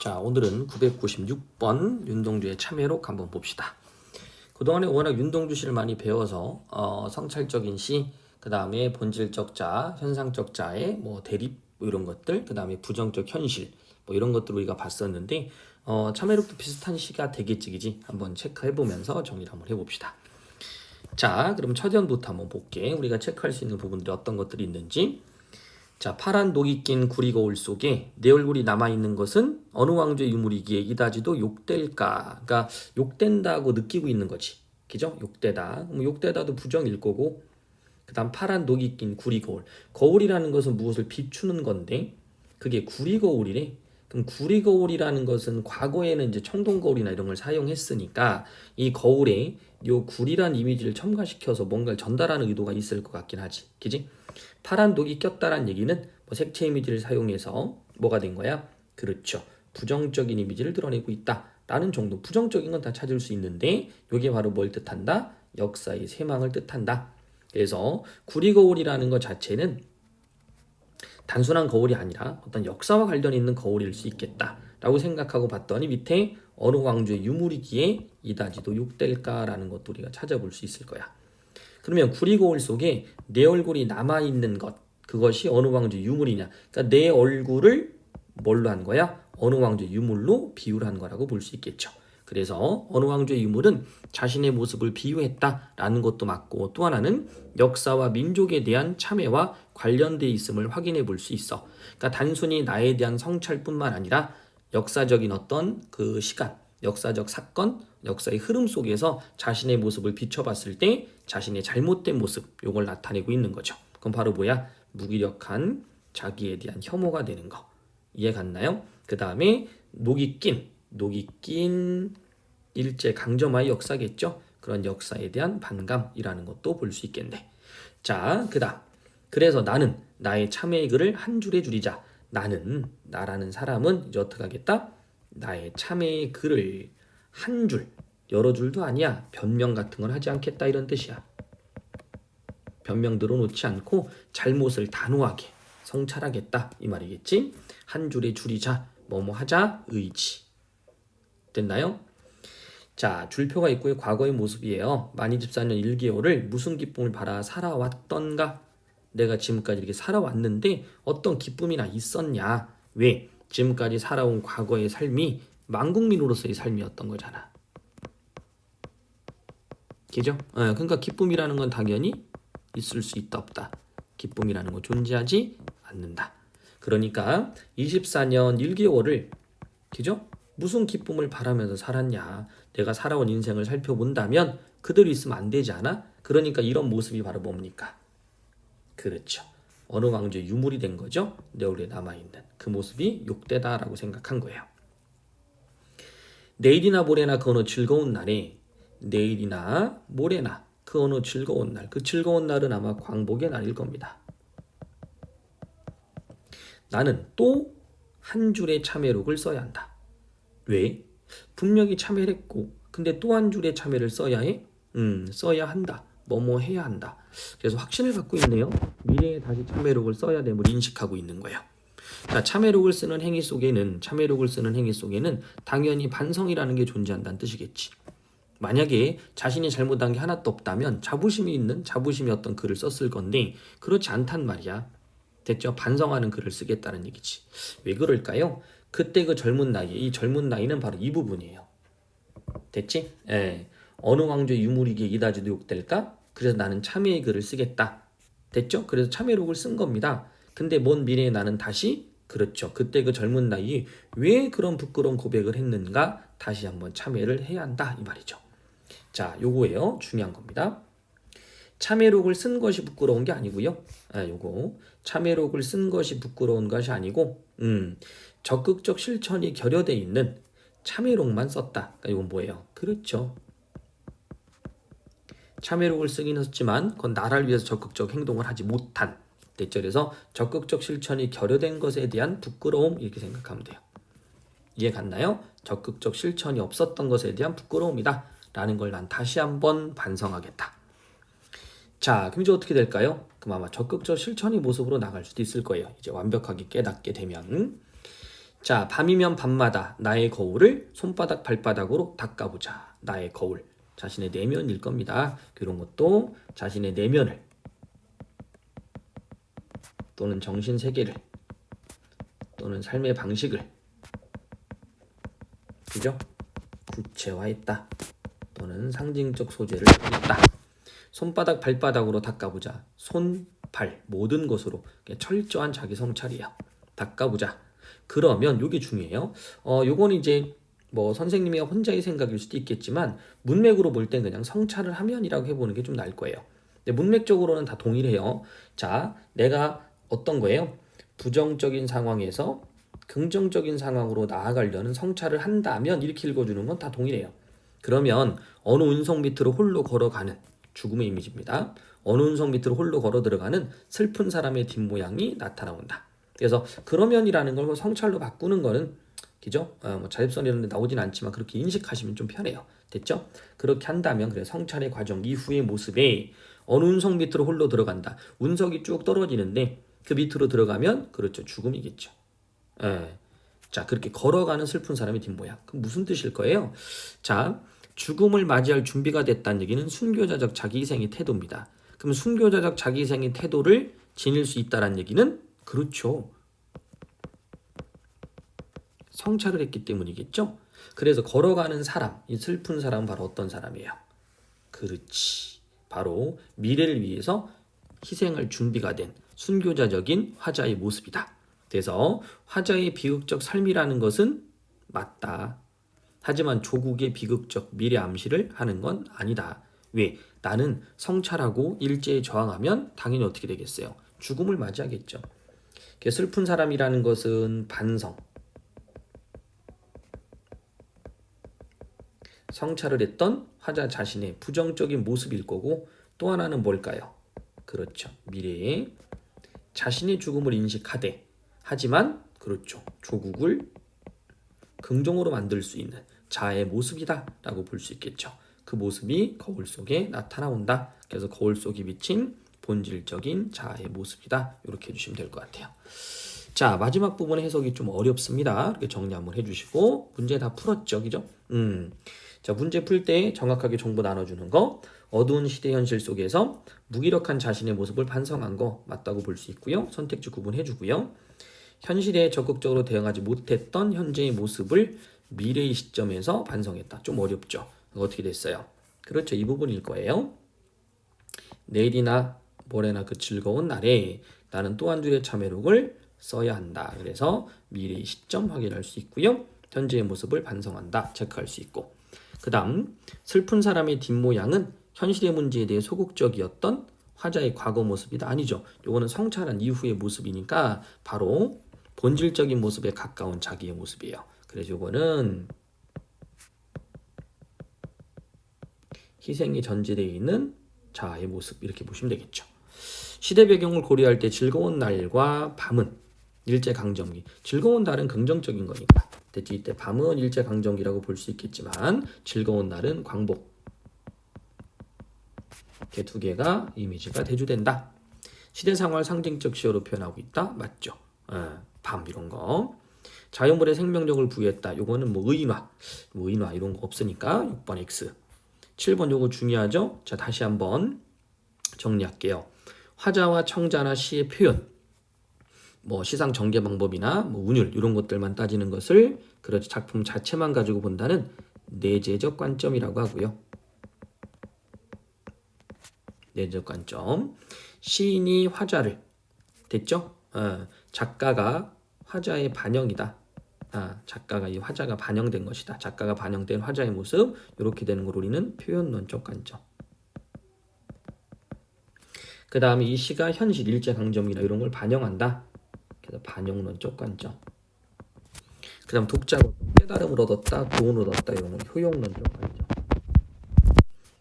자, 오늘은 996번 윤동주의 참여록 한번 봅시다. 그동안에 워낙 윤동주 시를 많이 배워서 성찰적인 시, 그 다음에 본질적 자, 현상적 자의 뭐 대립 뭐 이런 것들, 그 다음에 부정적 현실 뭐 이런 것들을 우리가 봤었는데 참여록도 비슷한 시가 되겠지, 그지? 한번 체크해보면서 정리를 한번 해봅시다. 자, 그럼 첫 연부터 한번 볼게. 우리가 체크할 수 있는 부분들이 어떤 것들이 있는지. 자, 파란 녹이 낀 구리 거울 속에 내 얼굴이 남아있는 것은 어느 왕조의 유물이기에 이다지도 욕될까? 그러니까 욕된다고 느끼고 있는 거지. 그죠? 욕되다. 그럼 욕되다도 부정일 거고, 그 다음 파란 녹이 낀 구리 거울. 거울이라는 것은 무엇을 비추는 건데, 그게 구리 거울이래. 그럼 구리 거울이라는 것은 과거에는 이제 청동 거울이나 이런 걸 사용했으니까 이 거울에 요 구리란 이미지를 첨가시켜서 뭔가를 전달하는 의도가 있을 것 같긴 하지. 그지? 파란 독이 꼈다란 얘기는 뭐 색채 이미지를 사용해서 뭐가 된 거야? 그렇죠. 부정적인 이미지를 드러내고 있다라는 정도. 부정적인 건 다 찾을 수 있는데 이게 바로 뭘 뜻한다? 역사의 쇠망을 뜻한다. 그래서 구리거울이라는 것 자체는 단순한 거울이 아니라 어떤 역사와 관련 있는 거울일 수 있겠다라고 생각하고 봤더니 밑에 어느 왕조의 유물이기에 이다지도 욕될까라는 것도 우리가 찾아볼 수 있을 거야. 그러면 구리거울 속에 내 얼굴이 남아있는 것, 그것이 어느 왕조의 유물이냐. 그러니까 내 얼굴을 뭘로 한 거야? 어느 왕조의 유물로 비유를 한 거라고 볼 수 있겠죠. 그래서 어느 왕조의 유물은 자신의 모습을 비유했다라는 것도 맞고, 또 하나는 역사와 민족에 대한 참회와 관련되어 있음을 확인해 볼 수 있어. 그러니까 단순히 나에 대한 성찰뿐만 아니라 역사적인 어떤 그 시간, 역사적 사건, 역사의 흐름 속에서 자신의 모습을 비춰봤을 때 자신의 잘못된 모습, 요걸 나타내고 있는 거죠. 그럼 바로 뭐야? 무기력한 자기에 대한 혐오가 되는 거. 이해 갔나요? 그 다음에 녹이 낀 일제 강점화의 역사겠죠. 그런 역사에 대한 반감이라는 것도 볼 수 있겠네. 자, 그 다음. 그래서 나는 나의 참회의 글을 한 줄에 줄이자. 나라는 사람은 이제 어떻게 하겠다? 나의 참회의 글을 한 줄, 여러 줄도 아니야. 변명 같은 건 하지 않겠다 이런 뜻이야. 변명 들어놓지 않고 잘못을 단호하게 성찰하겠다 이 말이겠지. 한 줄에 줄이자, 뭐뭐 하자, 의지. 됐나요? 자, 줄표가 있고요. 과거의 모습이에요. 만이 14년 1개월을 무슨 기쁨을 바라 살아왔던가? 내가 지금까지 이렇게 살아왔는데 어떤 기쁨이나 있었냐? 왜? 지금까지 살아온 과거의 삶이 만국민으로서의 삶이었던 거잖아. 그죠? 그러니까 기쁨이라는 건 당연히 있을 수 있다 없다. 기쁨이라는 건 존재하지 않는다. 그러니까 24년 1개월을 그죠? 무슨 기쁨을 바라면서 살았냐. 내가 살아온 인생을 살펴본다면 그대로 있으면 안 되지 않아? 그러니까 이런 모습이 바로 뭡니까? 그렇죠. 어느 왕조의 유물이 된 거죠. 내 얼굴에 남아있는 그 모습이 욕되다라고 생각한 거예요. 내일이나 모레나 그 어느 즐거운 날에 내일이나 모레나 그 어느 즐거운 날, 그 즐거운 날은 아마 광복의 날일 겁니다. 나는 또 한 줄의 참회록을 써야 한다. 왜? 분명히 참회를 했고 근데 또 한 줄의 참회를 써야 해? 써야 한다. 뭐뭐 해야 한다. 그래서 확신을 갖고 있네요. 미래에 다시 참회록을 써야 됨을 인식하고 있는 거예요. 자, 참회록을 쓰는 행위 속에는 당연히 반성이라는 게 존재한다는 뜻이겠지. 만약에 자신이 잘못한 게 하나도 없다면 자부심이 어떤 글을 썼을 건데 그렇지 않단 말이야. 됐죠? 반성하는 글을 쓰겠다는 얘기지. 왜 그럴까요? 그때 그 젊은 나이에, 이 젊은 나이는 바로 이 부분이에요. 됐지? 예. 어느 왕조의 유물이기에 이다지도 욕될까? 그래서 나는 참회의 글을 쓰겠다. 됐죠? 그래서 참회록을 쓴 겁니다. 근데 먼 미래에 나는 다시 그렇죠. 그때 그 젊은 나이에 왜 그런 부끄러운 고백을 했는가? 다시 한번 참회를 해야 한다 이 말이죠. 자, 요거예요. 중요한 겁니다. 참회록을 쓴 것이 부끄러운 게 아니고요. 참회록을 쓴 것이 부끄러운 것이 아니고 적극적 실천이 결여돼 있는 참회록만 썼다. 그러니까 이건 뭐예요? 그렇죠. 참회록을 쓰긴 했지만 그건 나라를 위해서 적극적 행동을 하지 못한. 됐죠? 그래서 적극적 실천이 결여된 것에 대한 부끄러움 이렇게 생각하면 돼요. 이해 갔나요? 적극적 실천이 없었던 것에 대한 부끄러움이다 라는 걸 난 다시 한번 반성하겠다. 자, 그럼 이제 어떻게 될까요? 그럼 아마 적극적 실천의 모습으로 나갈 수도 있을 거예요. 이제 완벽하게 깨닫게 되면. 자, 밤이면 밤마다 나의 거울을 손바닥 발바닥으로 닦아보자. 나의 거울. 자신의 내면일 겁니다. 이런 것도 자신의 내면을 또는 정신 세계를 또는 삶의 방식을 그죠? 구체화했다. 또는 상징적 소재를 했다. 손바닥 발바닥으로 닦아보자. 손, 발 모든 것으로 철저한 자기 성찰이야. 닦아보자. 그러면 이게 중요해요. 요거는 이제 뭐 선생님이 혼자의 생각일 수도 있겠지만 문맥으로 볼 땐 그냥 성찰을 하면이라고 해보는 게 좀 나을 거예요. 근데 문맥적으로는 다 동일해요. 자, 내가 어떤 거예요? 부정적인 상황에서 긍정적인 상황으로 나아가려는 성찰을 한다면 이렇게 읽어주는 건 다 동일해요. 그러면 어느 운석 밑으로 홀로 걸어가는 죽음의 이미지입니다. 어느 운석 밑으로 홀로 걸어 들어가는 슬픈 사람의 뒷모양이 나타나온다. 그래서 그러면이라는 걸 성찰로 바꾸는 거는 그죠? 뭐 자립선 이런 데 나오진 않지만 그렇게 인식하시면 좀 편해요. 됐죠? 그렇게 한다면 그래 성찰의 과정 이후의 모습에 어느 운석 밑으로 홀로 들어간다. 운석이 쭉 떨어지는데 그 밑으로 들어가면 그렇죠. 죽음이겠죠. 예. 자, 그렇게 걸어가는 슬픈 사람의 뒷모양. 그럼 무슨 뜻일 거예요? 자, 죽음을 맞이할 준비가 됐다는 얘기는 순교자적 자기희생의 태도입니다. 그럼 순교자적 자기희생의 태도를 지닐 수 있다는 얘기는 그렇죠. 성찰을 했기 때문이겠죠. 그래서 걸어가는 사람, 이 슬픈 사람은 바로 어떤 사람이에요? 그렇지. 바로 미래를 위해서 희생할 준비가 된 순교자적인 화자의 모습이다. 그래서 화자의 비극적 삶이라는 것은 맞다. 하지만 조국의 비극적 미래 암시를 하는 건 아니다. 왜? 나는 성찰하고 일제에 저항하면 당연히 어떻게 되겠어요? 죽음을 맞이하겠죠. 슬픈 사람이라는 것은 반성, 성찰을 했던 화자 자신의 부정적인 모습일 거고 또 하나는 뭘까요? 그렇죠. 미래에 자신의 죽음을 인식하되 하지만 그렇죠. 조국을 긍정으로 만들 수 있는 자아의 모습이다 라고 볼 수 있겠죠. 그 모습이 거울 속에 나타나온다. 그래서 거울 속에 비친 본질적인 자아의 모습이다. 이렇게 해주시면 될 것 같아요. 자, 마지막 부분의 해석이 좀 어렵습니다. 이렇게 정리 한번 해주시고 문제 다 풀었죠. 그죠? 자, 문제 풀 때 정확하게 정보 나눠주는 거, 어두운 시대 현실 속에서 무기력한 자신의 모습을 반성한 거 맞다고 볼 수 있고요. 선택지 구분해주고요. 현실에 적극적으로 대응하지 못했던 현재의 모습을 미래의 시점에서 반성했다. 좀 어렵죠. 어떻게 됐어요? 그렇죠. 이 부분일 거예요. 내일이나 모레나 그 즐거운 날에 나는 또 한 줄의 참회록을 써야 한다. 그래서 미래의 시점 확인할 수 있고요. 현재의 모습을 반성한다. 체크할 수 있고. 그 다음 슬픈 사람의 뒷모양은 현실의 문제에 대해 소극적이었던 화자의 과거 모습이다. 아니죠. 요거는 성찰한 이후의 모습이니까 바로 본질적인 모습에 가까운 자기의 모습이에요. 그래서 요거는 희생이 전제되어 있는 자아의 모습 이렇게 보시면 되겠죠. 시대 배경을 고려할 때 즐거운 날과 밤은 일제강점기. 즐거운 날은 긍정적인 거니까. 이때 밤은 일제강점기라고 볼 수 있겠지만 즐거운 날은 광복. 이렇게 두 개가 이미지가 대조된다. 시대 상황을 상징적 시어로 표현하고 있다. 맞죠? 밤 이런 거. 자연물에 생명력을 부여했다. 요거는 뭐 의인화 이런 거 없으니까 6번 X. 7번 요거 중요하죠? 자, 다시 한번 정리할게요. 화자와 청자나 시의 표현, 뭐 시상 전개 방법이나 뭐 운율 이런 것들만 따지는 것을 그렇지 작품 자체만 가지고 본다는 내재적 관점이라고 하고요. 내재적 관점. 시인이 화자를 됐죠? 작가가 화자의 반영이다. 작가가 이 화자가 반영된 것이다. 작가가 반영된 화자의 모습 이렇게 되는 걸 우리는 표현론적 관점. 그 다음에 이 시가 현실 일제강점기나 이런 걸 반영한다. 그래서 반영론적 관점. 그 다음 독자가 깨달음을 얻었다, 교훈을 얻었다 이런 건 효용론적 관점.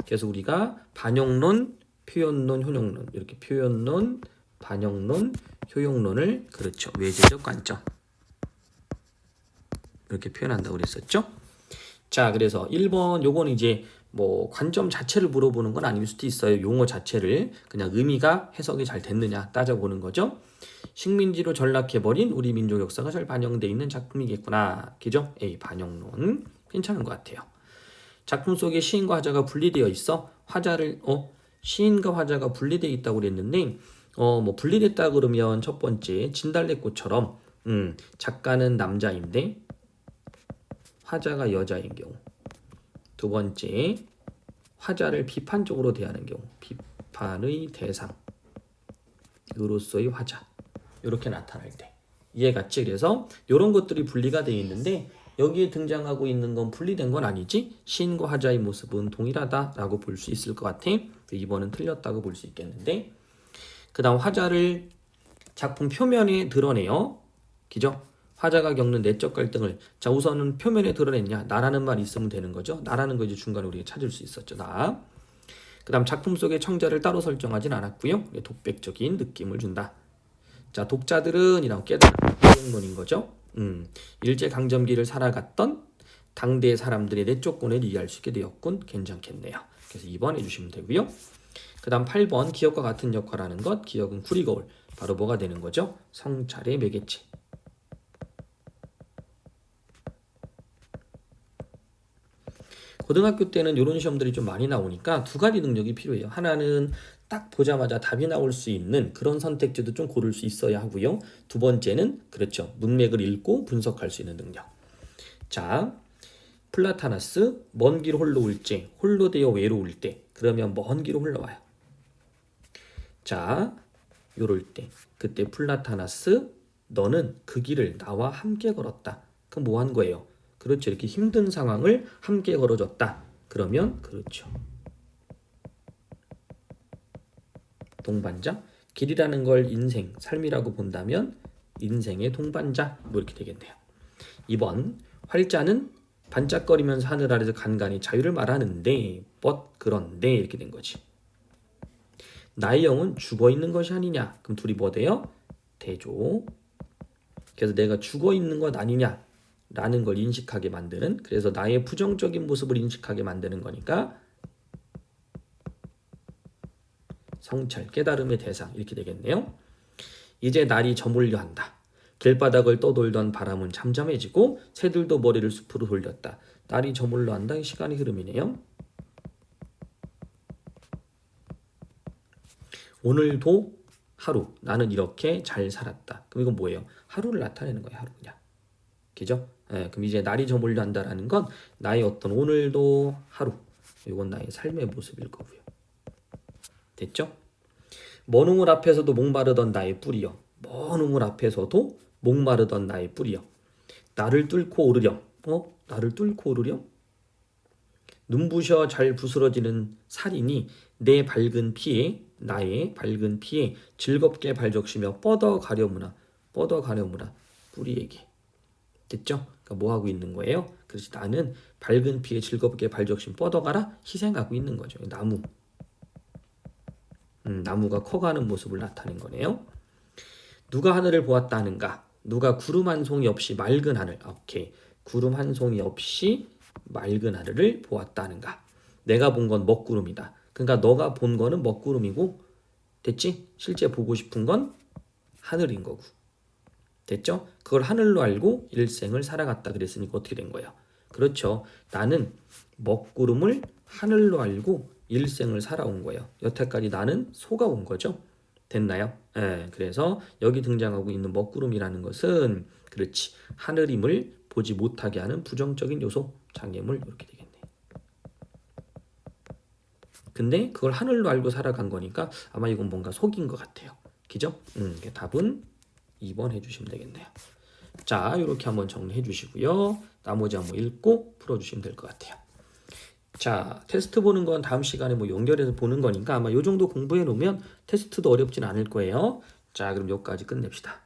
그래서 우리가 반영론, 표현론, 효용론 이렇게 표현론, 반영론, 효용론을 그렇죠. 외재적 관점 이렇게 표현한다고 그랬었죠. 자, 그래서 1번 요거는 이제 뭐 관점 자체를 물어보는 건 아닐 수도 있어요. 용어 자체를 그냥 의미가 해석이 잘 됐느냐 따져보는 거죠. 식민지로 전락해버린 우리 민족 역사가 잘 반영되어 있는 작품이겠구나. 그죠? A. 반영론. 괜찮은 것 같아요. 작품 속에 시인과 화자가 분리되어 있어 시인과 화자가 분리되어 있다고 그랬는데 뭐 분리됐다 그러면 첫 번째 진달래꽃처럼 작가는 남자인데 화자가 여자인 경우. 두 번째 화자를 비판적으로 대하는 경우. 비판의 대상으로서의 화자. 이렇게 나타날 때. 이해갔지? 그래서 이런 것들이 분리가 되어 있는데 여기에 등장하고 있는 건 분리된 건 아니지? 시인과 화자의 모습은 동일하다라고 볼 수 있을 것 같아. 2번은 틀렸다고 볼 수 있겠는데 그 다음 화자를 작품 표면에 드러내요. 그죠? 화자가 겪는 내적 갈등을 자 우선은 표면에 드러냈냐? 나라는 말이 있으면 되는 거죠. 나라는 거 이제 중간에 우리가 찾을 수 있었죠. 나. 그 다음 작품 속의 청자를 따로 설정하진 않았고요. 독백적인 느낌을 준다. 자 독자들은 이라고 깨달은 논인 거죠. 일제강점기를 살아갔던 당대의 사람들의 내조건을 이해할 수 있게 되었군. 괜찮겠네요. 그래서 2번 해주시면 되고요. 그 다음 8번 기억과 같은 역할하는 것. 기억은 구리거울. 바로 뭐가 되는 거죠? 성찰의 매개체. 고등학교 때는 이런 시험들이 좀 많이 나오니까 두 가지 능력이 필요해요. 하나는 딱 보자마자 답이 나올 수 있는 그런 선택지도 좀 고를 수 있어야 하고요. 두 번째는 그렇죠. 문맥을 읽고 분석할 수 있는 능력. 자, 플라타나스 먼 길 홀로 울지 홀로 되어 외로울 때 그러면 먼 길로 흘러와요. 자, 요럴 때 그때 플라타나스 너는 그 길을 나와 함께 걸었다. 그럼 뭐 한 거예요? 그렇죠. 이렇게 힘든 상황을 함께 걸어줬다. 그러면 그렇죠. 동반자. 길이라는 걸 인생, 삶이라고 본다면 인생의 동반자. 뭐 이렇게 되겠네요. 2번. 활자는 반짝거리면서 하늘 아래서 간간히 자유를 말하는데 그런데 이렇게 된 거지. 나의 영은 죽어있는 것이 아니냐. 그럼 둘이 뭐 돼요? 대조. 그래서 내가 죽어있는 것 아니냐 라는 걸 인식하게 만드는 그래서 나의 부정적인 모습을 인식하게 만드는 거니까 성찰, 깨달음의 대상 이렇게 되겠네요. 이제 날이 저물려 한다. 길바닥을 떠돌던 바람은 잠잠해지고 새들도 머리를 숲으로 돌렸다. 날이 저물려 한다. 시간의 흐름이네요. 오늘도 하루 나는 이렇게 잘 살았다. 그럼 이건 뭐예요? 하루를 나타내는 거예요. 하루 그냥. 그죠? 그럼 이제 날이 저물려 한다라는 건 나의 어떤 오늘도 하루 이건 나의 삶의 모습일 거고요. 됐죠? 먼 우물 앞에서도 목마르던 나의 뿌리여. 먼 우물 앞에서도 목마르던 나의 뿌리여. 나를 뚫고 오르렴. 나를 뚫고 오르렴? 눈부셔 잘 부스러지는 살이니 내 밝은 피에 나의 밝은 피에 즐겁게 발적시며 뻗어가려무나 뿌리에게. 됐죠? 그러니까 뭐 하고 있는 거예요? 그렇지 나는 밝은 피에 즐겁게 발적심 뻗어가라 희생하고 있는 거죠. 나무. 나무가 커가는 모습을 나타낸 거네요. 누가 하늘을 보았다 하는가? 누가 구름 한 송이 없이 맑은 하늘. 오케이. 구름 한 송이 없이 맑은 하늘을 보았다 하는가? 내가 본 건 먹구름이다. 그러니까 너가 본 거는 먹구름이고 됐지? 실제 보고 싶은 건 하늘인 거고. 됐죠? 그걸 하늘로 알고 일생을 살아갔다 그랬으니까 어떻게 된 거예요? 그렇죠. 나는 먹구름을 하늘로 알고 일생을 살아온 거예요. 여태까지 나는 속아온 거죠. 됐나요? 그래서 여기 등장하고 있는 먹구름이라는 것은 그렇지. 하늘임을 보지 못하게 하는 부정적인 요소, 장애물 이렇게 되겠네. 근데 그걸 하늘로 알고 살아간 거니까 아마 이건 뭔가 속인 것 같아요. 그죠? 답은 2번 해주시면 되겠네요. 자, 이렇게 한번 정리해 주시고요. 나머지 한번 읽고 풀어주시면 될 것 같아요. 자, 테스트 보는 건 다음 시간에 뭐 연결해서 보는 거니까 아마 요 정도 공부해 놓으면 테스트도 어렵진 않을 거예요. 자, 그럼 여기까지 끝냅시다.